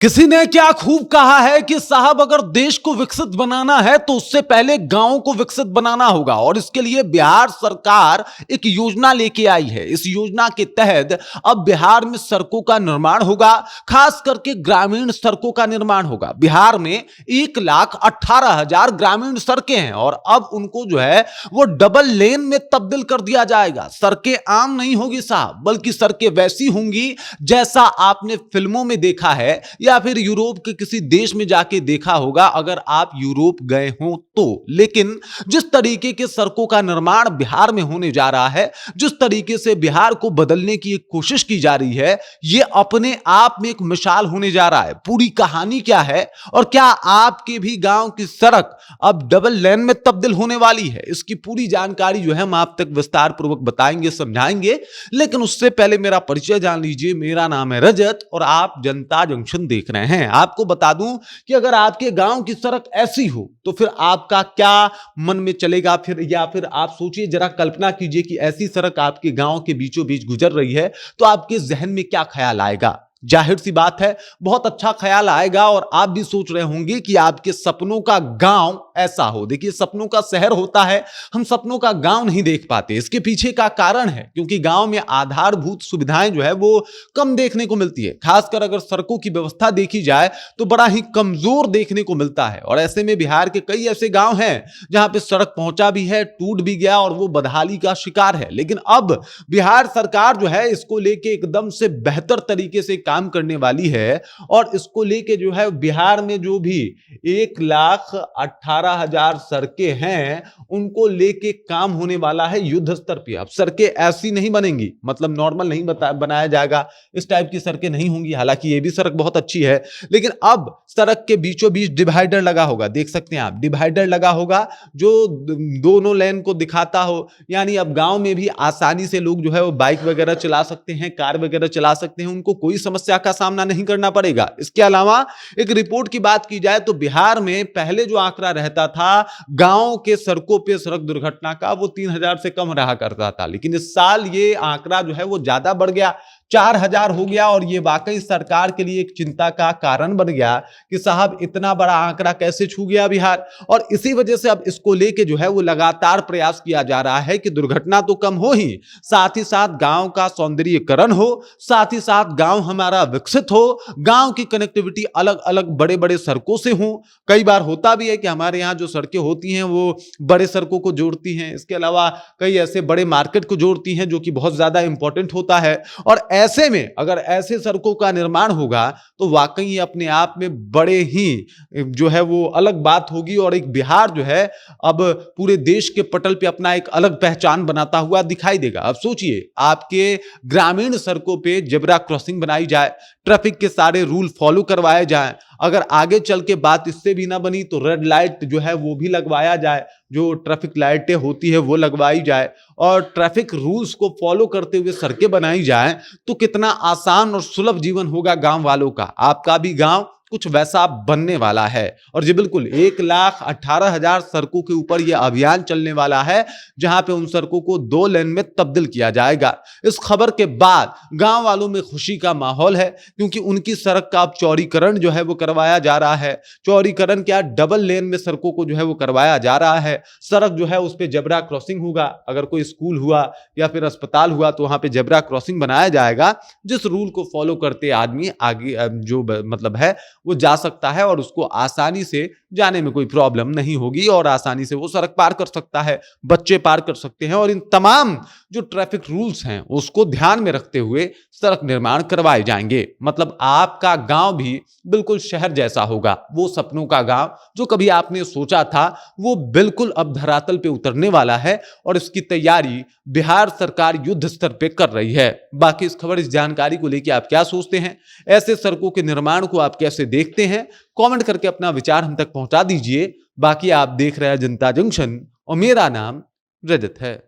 किसी ने क्या खूब कहा है कि साहब अगर देश को विकसित बनाना है तो उससे पहले गांव को विकसित बनाना होगा और इसके लिए बिहार सरकार एक योजना लेके आई है। इस योजना के तहत अब बिहार में सड़कों का निर्माण होगा, खास करके ग्रामीण सड़कों का निर्माण होगा। बिहार में 1,18,000 ग्रामीण सड़कें हैं और अब उनको जो है वो डबल लेन में तब्दील कर दिया जाएगा। सड़कें आम नहीं होगी साहब, बल्कि सड़कें वैसी होंगी जैसा आपने फिल्मों में देखा है या फिर यूरोप के किसी देश में जाके देखा होगा अगर आप यूरोप गए हो तो। लेकिन जिस तरीके के सड़कों का निर्माण बिहार में होने जा रहा है, जिस तरीके से बिहार को बदलने की एक कोशिश की जा रही है, यह अपने आप में एक मिसाल होने जा रहा है। पूरी कहानी क्या है और क्या आपके भी गांव की सड़क अब डबल लेन में तब्दील होने वाली है, इसकी पूरी जानकारी जो है हम आप तक विस्तार पूर्वक बताएंगे, समझाएंगे। लेकिन उससे पहले मेरा परिचय जान लीजिए। मेरा नाम है रजत और आप जनता जंक्शन देख रहे हैं। आपको बता दूं कि अगर आपके गांव की सड़क ऐसी हो तो फिर आपका क्या मन में चलेगा, फिर आप सोचिए, जरा कल्पना कीजिए कि ऐसी सड़क आपके गांव के बीचों बीच गुजर रही है तो आपके जहन में क्या ख्याल आएगा। जाहिर सी बात है बहुत अच्छा ख्याल आएगा और आप भी सोच रहे होंगे कि आपके सपनों का गांव ऐसा हो। देखिए, सपनों का शहर होता है, हम सपनों का गांव नहीं देख पाते। इसके पीछे का कारण है क्योंकि गांव में आधारभूत सुविधाएं जो है वो कम देखने को मिलती है। खासकर अगर सड़कों की व्यवस्था देखी जाए तो बड़ा ही कमजोर देखने को मिलता है। और ऐसे में बिहार के कई ऐसे गांव हैं जहां पे सड़क पहुंचा भी है, टूट भी गया और वो बदहाली का शिकार है। लेकिन अब बिहार सरकार जो है इसको लेके एकदम से बेहतर तरीके से काम करने वाली है और इसको लेके जो है बिहार में जो भी 1,18,000 सड़कें हैं उनको लेके काम होने वाला है युद्ध स्तर पे। अब सड़कें ऐसी नहीं बनेंगी, मतलब नॉर्मल नहीं बनाया जाएगा, इस टाइप की सड़कें नहीं होंगी। हालांकि ये भी सड़क बहुत अच्छी है, लेकिन अब सड़क के बीचों बीच डिवाइडर लगा होगा। देख सकते हैं आप, डिवाइडर लगा होगा जो दोनों लेन को दिखाता हो। यानी अब गांव में भी आसानी से लोग जो है वो बाइक वगैरह चला सकते हैं, कार वगैरह चला सकते हैं, उनको कोई समस्या का सामना नहीं करना पड़ेगा। इसके अलावा एक रिपोर्ट की बात की जाए तो बिहार में पहले जो आंकड़ा रहता था गांव के सड़कों पे सड़क दुर्घटना का, वो 3,000 से कम रहा करता था। लेकिन इस साल ये आंकड़ा जो है वो ज्यादा बढ़ गया, 4,000 हो गया। और ये वाकई सरकार के लिए एक चिंता का कारण बन गया कि साहब इतना बड़ा आंकड़ा कैसे छू गया बिहार। और इसी वजह से अब इसको लेके जो है वो लगातार प्रयास किया जा रहा है कि दुर्घटना तो कम हो ही, साथ ही साथ गांव का सौंदर्यीकरण हो, साथ ही साथ गांव हमारा विकसित हो, गांव की कनेक्टिविटी अलग अलग बड़े बड़े सड़कों से हो। कई बार होता भी है कि हमारे यहाँ जो सड़कें होती हैं वो बड़े सड़कों को जोड़ती हैं, इसके अलावा कई ऐसे बड़े मार्केट को जोड़ती हैं जो कि बहुत ज्यादा इंपॉर्टेंट होता है। और ऐसे में अगर ऐसे सड़कों का निर्माण होगा तो वाकई अपने आप में बड़े ही जो है वो अलग बात होगी और एक बिहार जो है अब पूरे देश के पटल पे अपना एक अलग पहचान बनाता हुआ दिखाई देगा। अब सोचिए, आपके ग्रामीण सड़कों पे जेब्रा क्रॉसिंग बनाई जाए, ट्रैफिक के सारे रूल फॉलो करवाए जाएं, अगर आगे चल के बात इससे भी ना बनी तो रेड लाइट जो है वो भी लगवाया जाए, जो ट्रैफिक लाइटें होती है वो लगवाई जाए और ट्रैफिक रूल्स को फॉलो करते हुए सड़कें बनाई जाएं, तो कितना आसान और सुलभ जीवन होगा गांव वालों का। आपका भी गांव कुछ वैसा बनने वाला है। और जी बिल्कुल, 1,18,000 सड़कों के ऊपर यह अभियान चलने वाला है जहां पे उन सड़कों को 2 लेन में तब्दील किया जाएगा। इस खबर के बाद गांव वालों में खुशी का माहौल है क्योंकि उनकी सड़क का अब चौड़ीकरण जो है वो करवाया जा रहा है। चौड़ीकरण क्या, डबल लेन में सड़कों को जो है वो करवाया जा रहा है। सड़क जो है उस पर जेब्रा क्रॉसिंग होगा, अगर कोई स्कूल हुआ या फिर अस्पताल हुआ तो वहां पे जेब्रा क्रॉसिंग बनाया जाएगा, जिस रूल को फॉलो करते आदमी आगे जो मतलब है वो जा सकता है और उसको आसानी से जाने में कोई प्रॉब्लम नहीं होगी और आसानी से वो सड़क पार कर सकता है, बच्चे पार कर सकते हैं। और इन तमाम जो ट्रैफिक रूल्स हैं उसको ध्यान में रखते हुए सड़क निर्माण करवाए जाएंगे। मतलब आपका गांव भी बिल्कुल शहर जैसा होगा। वो सपनों का गांव जो कभी आपने सोचा था वो बिल्कुल अब धरातल पे उतरने वाला है और इसकी तैयारी बिहार सरकार युद्ध स्तर पे कर रही है। बाकी इस खबर, इस जानकारी को लेकर आप क्या सोचते हैं? ऐसे सड़कों के निर्माण को आप कैसे देखते हैं? कमेंट करके अपना विचार हम तक पहुंचा दीजिए। बाकी आप देख रहे हैं जनता जंक्शन और मेरा नाम रजत है।